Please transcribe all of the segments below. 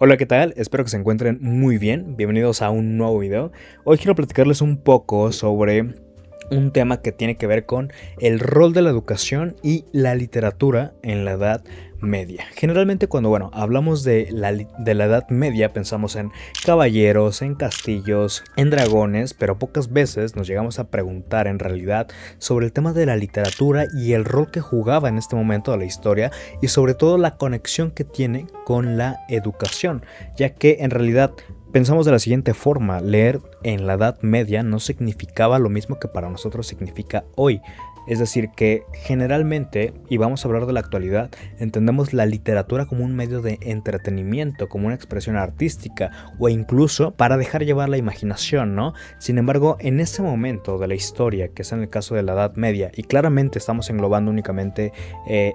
Hola, ¿qué tal? Espero que se encuentren muy bien. Bienvenidos a un nuevo video. Hoy quiero platicarles un poco sobre un tema que tiene que ver con el rol de la educación y la literatura en la Edad Media. Generalmente cuando hablamos de la Edad Media pensamos en caballeros, en castillos, en dragones, pero pocas veces nos llegamos a preguntar en realidad sobre el tema de la literatura y el rol que jugaba en este momento de la historia y sobre todo la conexión que tiene con la educación, ya que en realidad pensamos de la siguiente forma: leer en la Edad Media no significaba lo mismo que para nosotros significa hoy. Es decir, que generalmente, y vamos a hablar de la actualidad, entendemos la literatura como un medio de entretenimiento, como una expresión artística o incluso para dejar llevar la imaginación, ¿no? Sin embargo, en ese momento de la historia, que es en el caso de la Edad Media, y claramente estamos englobando únicamente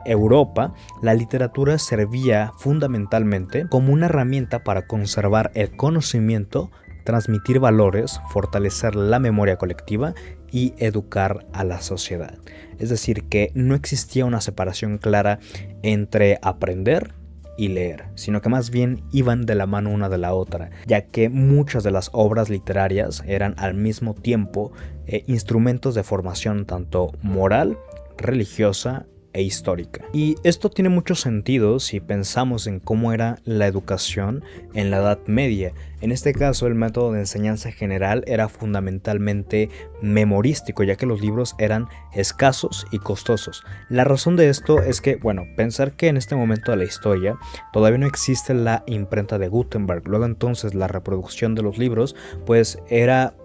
Europa, la literatura servía fundamentalmente como una herramienta para conservar el conocimiento, transmitir valores, fortalecer la memoria colectiva y educar a la sociedad. Es decir, que no existía una separación clara entre aprender y leer, sino que más bien iban de la mano una de la otra, ya que muchas de las obras literarias eran al mismo tiempo instrumentos de formación tanto moral, religiosa e histórica. Y esto tiene mucho sentido si pensamos en cómo era la educación en la Edad Media. En este caso, el método de enseñanza general era fundamentalmente memorístico, ya que los libros eran escasos y costosos. La razón de esto es que, pensar que en este momento de la historia todavía no existe la imprenta de Gutenberg. Luego entonces la reproducción de los libros pues era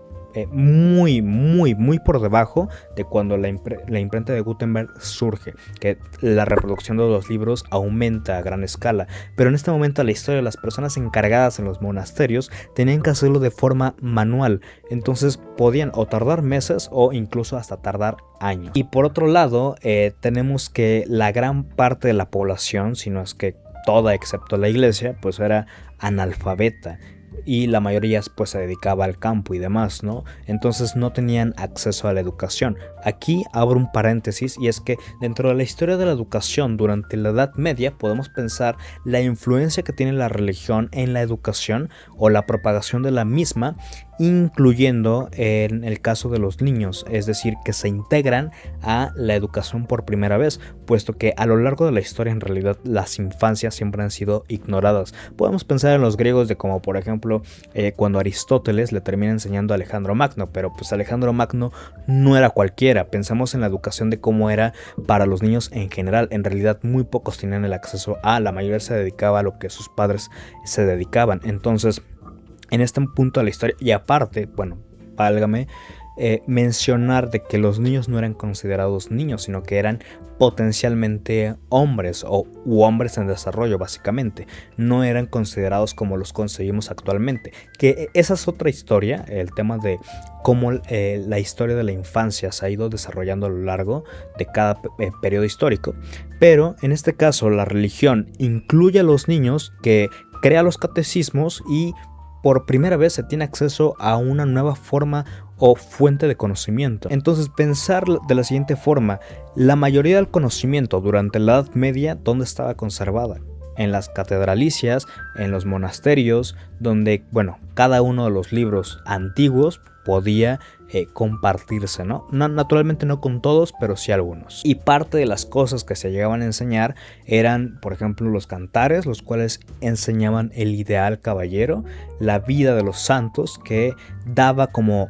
muy por debajo de cuando la imprenta de Gutenberg surge, que la reproducción de los libros aumenta a gran escala. Pero en este momento de la historia, las personas encargadas en los monasterios tenían que hacerlo de forma manual, entonces podían o tardar meses o incluso hasta tardar años. Y por otro lado, tenemos que la gran parte de la población, si no es que toda excepto la iglesia, pues era analfabeta. Y la mayoría pues se dedicaba al campo y demás, ¿no? Entonces no tenían acceso a la educación. Aquí abro un paréntesis, y es que dentro de la historia de la educación durante la Edad Media podemos pensar la influencia que tiene la religión en la educación o la propagación de la misma, incluyendo en el caso de los niños, es decir, que se integran a la educación por primera vez, puesto que a lo largo de la historia en realidad las infancias siempre han sido ignoradas. Podemos pensar en los griegos de como por ejemplo cuando Aristóteles le termina enseñando a Alejandro Magno, pero pues Alejandro Magno no era cualquiera. Pensamos en la educación de cómo era para los niños en general. En realidad muy pocos tenían el acceso la mayoría se dedicaba a lo que sus padres se dedicaban. Entonces, en este punto de la historia, y aparte, válgame, mencionar de que los niños no eran considerados niños, sino que eran potencialmente hombres u hombres en desarrollo, básicamente. No eran considerados como los conseguimos actualmente. Que esa es otra historia, el tema de cómo la historia de la infancia se ha ido desarrollando a lo largo de cada periodo histórico. Pero en este caso, la religión incluye a los niños, que crea los catecismos y por primera vez se tiene acceso a una nueva forma o fuente de conocimiento. Entonces, pensar de la siguiente forma: la mayoría del conocimiento durante la Edad Media, ¿dónde estaba conservada? En las catedralicias, en los monasterios, donde, cada uno de los libros antiguos podía compartirse, ¿no? Naturalmente no con todos, pero sí algunos. Y parte de las cosas que se llegaban a enseñar eran, por ejemplo, los cantares, los cuales enseñaban el ideal caballero, la vida de los santos, que daba como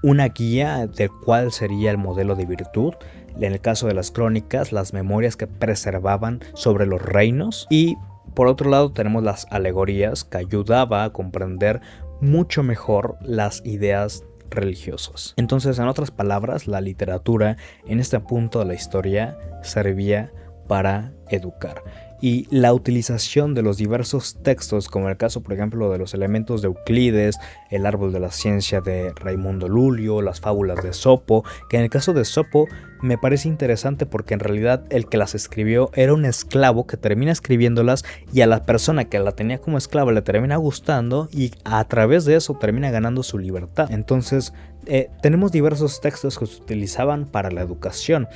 una guía del cual sería el modelo de virtud. En el caso de las crónicas, las memorias que preservaban sobre los reinos. Y por otro lado tenemos las alegorías, que ayudaba a comprender mucho mejor las ideas religiosas. Entonces, en otras palabras, la literatura en este punto de la historia servía para educar. Y la utilización de los diversos textos, como el caso por ejemplo de los elementos de Euclides, el árbol de la ciencia de Raimundo Lulio, las fábulas de Esopo, que en el caso de Esopo me parece interesante porque en realidad el que las escribió era un esclavo que termina escribiéndolas, y a la persona que la tenía como esclava le termina gustando, y a través de eso termina ganando su libertad. Entonces tenemos diversos textos que se utilizaban para la educación,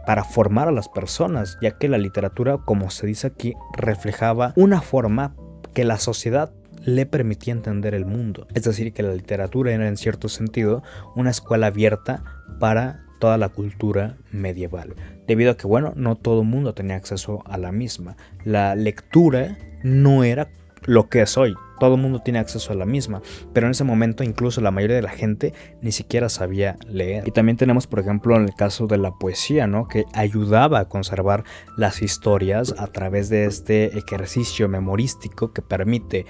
para formar a las personas, ya que la literatura, como se dice aquí, reflejaba una forma que la sociedad le permitía entender el mundo. Es decir, que la literatura era en cierto sentido una escuela abierta para toda la cultura medieval, debido a que, bueno, no todo el mundo tenía acceso a la misma. La lectura no era lo que es hoy. Todo el mundo tiene acceso a la misma, pero en ese momento incluso la mayoría de la gente ni siquiera sabía leer. Y también tenemos, por ejemplo, en el caso de la poesía, ¿no?, que ayudaba a conservar las historias a través de este ejercicio memorístico que permite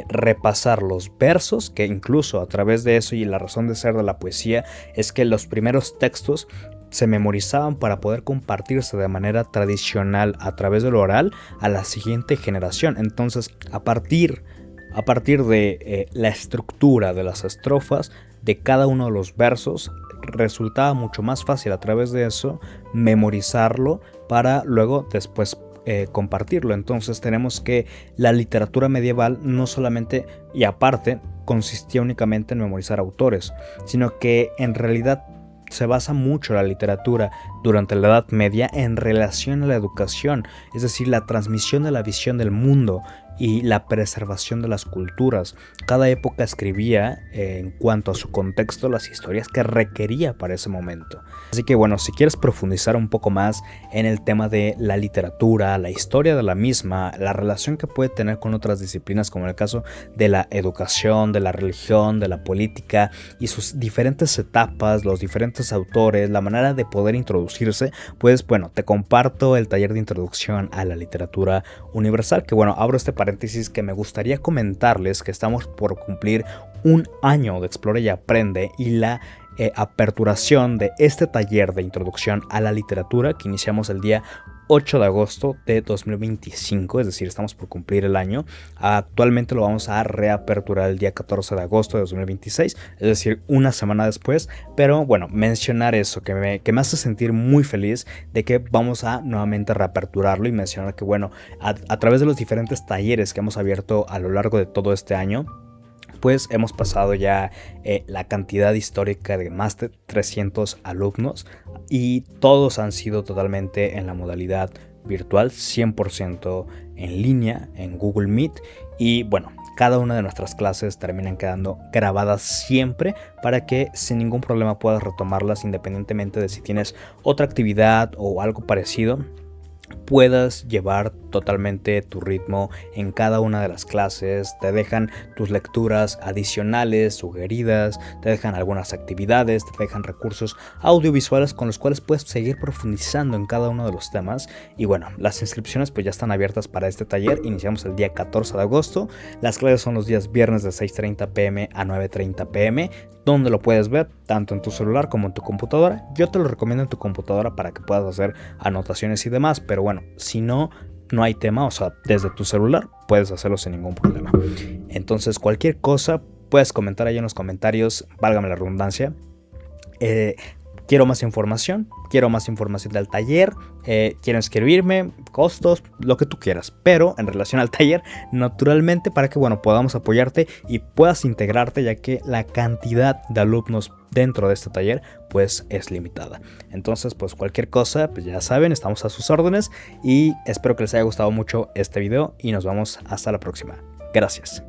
repasar los versos, que incluso a través de eso, y la razón de ser de la poesía es que los primeros textos se memorizaban para poder compartirse de manera tradicional a través del oral a la siguiente generación. Entonces, a partir de la estructura de las estrofas de cada uno de los versos, resultaba mucho más fácil a través de eso memorizarlo para luego después compartirlo. Entonces tenemos que la literatura medieval no solamente y aparte consistía únicamente en memorizar autores, sino que en realidad se basa mucho la literatura durante la Edad Media en relación a la educación, es decir, la transmisión de la visión del mundo y la preservación de las culturas. Cada época escribía en cuanto a su contexto las historias que requería para ese momento. Así que bueno, si quieres profundizar un poco más en el tema de la literatura, la historia de la misma, la relación que puede tener con otras disciplinas como en el caso de la educación, de la religión, de la política y sus diferentes etapas, los diferentes autores, la manera de poder introducirse, pues bueno, te comparto el taller de introducción a la literatura universal, que bueno, abro este paréntesis que me gustaría comentarles que estamos por cumplir un año de Explora y Aprende y la aperturación de este taller de introducción a la literatura que iniciamos el día 8 de agosto de 2025, es decir, estamos por cumplir el año. Actualmente lo vamos a reaperturar el día 14 de agosto de 2026, es decir, una semana después, pero bueno, mencionar eso que me hace sentir muy feliz de que vamos a nuevamente reaperturarlo y mencionar que bueno, a través de los diferentes talleres que hemos abierto a lo largo de todo este año, pues hemos pasado ya la cantidad histórica de más de 300 alumnos y todos han sido totalmente en la modalidad virtual, 100% en línea, en Google Meet, y bueno, cada una de nuestras clases terminan quedando grabadas siempre para que sin ningún problema puedas retomarlas independientemente de si tienes otra actividad o algo parecido. Puedas llevar totalmente tu ritmo en cada una de las clases, te dejan tus lecturas adicionales, sugeridas, te dejan algunas actividades, te dejan recursos audiovisuales con los cuales puedes seguir profundizando en cada uno de los temas. Y bueno, las inscripciones pues ya están abiertas para este taller, iniciamos el día 14 de agosto, las clases son los días viernes de 6:30 p.m. a 9:30 p.m., donde lo puedes ver tanto en tu celular como en tu computadora. Yo te lo recomiendo en tu computadora para que puedas hacer anotaciones y demás, pero bueno, si no hay tema, o sea, desde tu celular puedes hacerlo sin ningún problema. Entonces, cualquier cosa puedes comentar ahí en los comentarios, válgame la redundancia. Quiero más información del taller, quiero inscribirme, costos, lo que tú quieras, pero en relación al taller, naturalmente, para que bueno, podamos apoyarte y puedas integrarte, ya que la cantidad de alumnos dentro de este taller pues es limitada. Entonces pues cualquier cosa, pues ya saben, estamos a sus órdenes y espero que les haya gustado mucho este video y nos vemos hasta la próxima. Gracias.